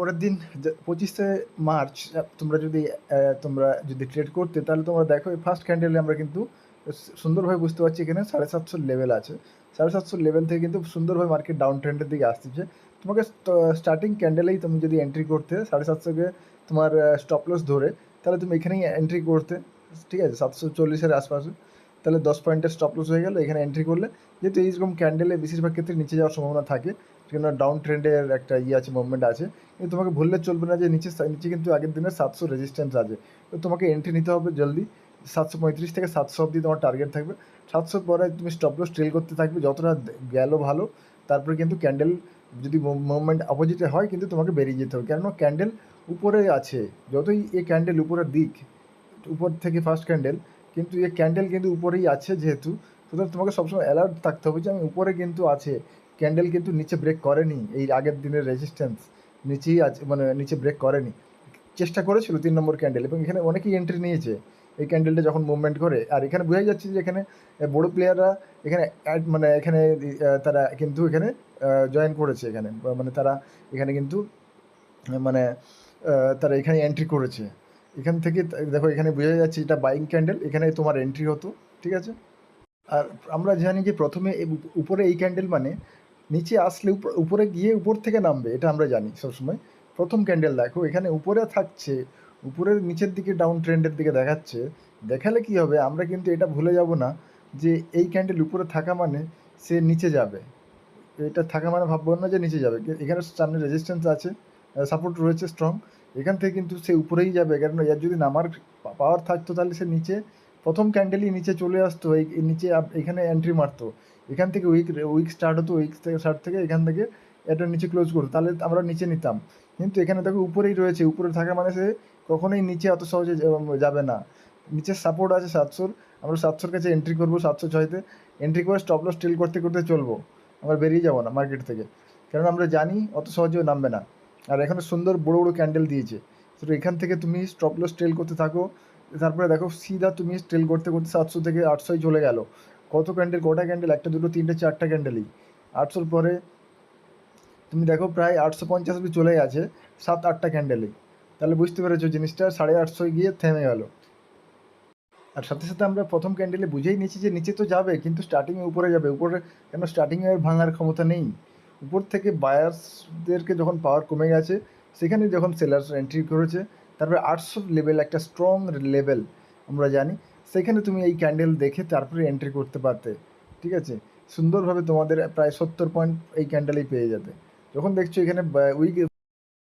পরের দিন 25শে মার্চ তোমরা যদি ট্রেড করতে, তাহলে তোমরা দেখো এই ফার্স্ট ক্যান্ডেলে আমরা কিন্তু সুন্দরভাবে বুঝতে পারছি এখানে 750 লেভেল আছে। 750 লেভেল থেকে কিন্তু সুন্দরভাবে মার্কেট ডাউন ট্রেন্ডের দিকে আসতেছে। তোমাকে স্টার্টিং ক্যান্ডেলেই তুমি যদি এন্ট্রি করতে 750কে তোমার স্টপ লস ধরে, তাহলে তুমি এখানেই এন্ট্রি করতে, ঠিক আছে, 740-এর আশপাশে। তাহলে 10 পয়েন্টের স্টপ লস হয়ে গেল এখানে এন্ট্রি করলে। যেহেতু এইরকম ক্যান্ডেলে বেশিরভাগ ক্ষেত্রে নিচে যাওয়ার সম্ভাবনা থাকে, সেখানে ডাউন ট্রেন্ডের একটা আছে, মুভমেন্ট আছে। কিন্তু তোমাকে ভুললে চলবে না যে নিচে কিন্তু আগের দিনের 700 রেজিস্ট্যান্স আছে। তো তোমাকে এন্ট্রি নিতে হবে জলদি। 735 থেকে 700 অব্দি তোমার টার্গেট থাকবে। 700 পরে তুমি স্টপ লস ট্রেল করতে থাকবে, যতটা গেল ভালো। তারপরে কিন্তু ক্যান্ডেল যদি মুভমেন্ট অপোজিটে হয়, কিন্তু তোমাকে বেরিয়ে যেতে হবে, কেননা ক্যান্ডেল উপরে আছে। যতই এই ক্যান্ডেল উপরের দিক, উপর থেকে ফার্স্ট ক্যান্ডেল, কিন্তু এই ক্যান্ডেল কিন্তু উপরেই আছে যেহেতু, সুতরাং তোমাকে সবসময় অ্যালার্ট থাকতে হবে যে আমি উপরে কিন্তু আছে। ক্যান্ডেল কিন্তু নিচে ব্রেক করেনি, এই আগের দিনের রেজিস্ট্যান্স নিচেই আছে, মানে নিচে ব্রেক করেনি। চেষ্টা করেছিল 3 নম্বর ক্যান্ডেল, এবং এখানে অনেকেই এন্ট্রি নিয়েছে এই ক্যান্ডেলটা যখন মুভমেন্ট করে। আর এখানে বোঝাই যাচ্ছে যে এখানে বড় প্লেয়াররা এখানে মানে এখানে তারা কিন্তু এখানে জয়েন করেছে এখানে, মানে তারা এখানে কিন্তু মানে তারা এখানে এন্ট্রি করেছে। এখান থেকে দেখো এখানে বোঝা যাচ্ছে এটা বাইং ক্যান্ডেল, এখানে তোমার এন্ট্রি হতো, ঠিক আছে। আর আমরা জানি যে প্রথমে উপরে এই ক্যান্ডেল মানে নিচে আসলে উপরে গিয়ে উপর থেকে নামবে, এটা আমরা জানি সবসময়। প্রথম ক্যান্ডেল দেখো এখানে উপরে থাকছে, উপরের নিচের দিকে ডাউন ট্রেন্ডের দিকে দেখাচ্ছে। দেখালে কি হবে, আমরা কিন্তু এটা ভুলে যাব না যে এই ক্যান্ডেল উপরে থাকা মানে সে নিচে যাবে। এটা থাকা মানে ভাববো না যে নিচে যাবে। এখানে সামনে রেজিস্ট্যান্স আছে, সাপোর্ট রয়েছে স্ট্রং। এখান থেকে কিন্তু সে উপরেই যাবে, কারণ এর যদি নামার পাওয়ার থাকতো তাহলে সে নিচে প্রথম ক্যান্ডেলই নিচে চলে আসতো, এই নিচে এখানে এন্ট্রি মারতো। এখান থেকে উইক স্টার্ট হতো, স্টার্ট থেকে এখান থেকে এটা নিচে ক্লোজ করতো, তাহলে আমরা নিচে নিতাম। কিন্তু এখানে দেখো উপরেই রয়েছে, উপরে থাকা মানে সে কখনোই নিচে অত সহজে যাবে না। নিচের সাপোর্ট আছে 700, আমরা 700-র কাছে এন্ট্রি করবো। 706-তে এন্ট্রি করে স্টপ লস টেল করতে করতে চলবো, আমরা বেরিয়ে যাবো না মার্কেট থেকে, কারণ আমরা জানি অত সহজেও নামবে না। আর এখানে সুন্দর বড় বড় ক্যান্ডেল দিয়েছে, তো এখান থেকে তুমি স্টপ লস ট্রেল করতে থাকো। তারপরে দেখো সিধা তুমি ট্রেল করতে করতে 700 থেকে 800-য় চলে গেল। কত ক্যান্ডেল, কটা ক্যান্ডেল, একটা দুটো তিনটে চারটা ক্যান্ডেলই। 800-র পরে তুমি দেখো প্রায় 850 অব্দি চলে গেছে 7-8টা ক্যান্ডেলেই। তাহলে বুঝতে পেরেছো জিনিসটা 850 গিয়ে থেমে গেল। আর সাথে সাথে আমরা প্রথম ক্যান্ডেলে বুঝেই নিয়েছি যে নিচে তো যাবে, কিন্তু স্টার্টিংয়ে উপরে যাবে। উপরে কেন, স্টার্টিংয়ে ভাঙার ক্ষমতা নেই। উপর থেকে বায়ার্সদেরকে যখন পাওয়ার কমে গেছে, সেখানে যখন সেলার্স এন্ট্রি করেছে, তারপরে 800 লেভেল একটা স্ট্রং লেভেল আমরা জানি, সেখানে তুমি এই ক্যান্ডেল দেখে তারপরে এন্ট্রি করতে পারতে, ঠিক আছে। সুন্দরভাবে তোমাদের প্রায় 70 পয়েন্ট এই ক্যান্ডেলেই পেয়ে যেতে। যখন দেখছো এখানে উইক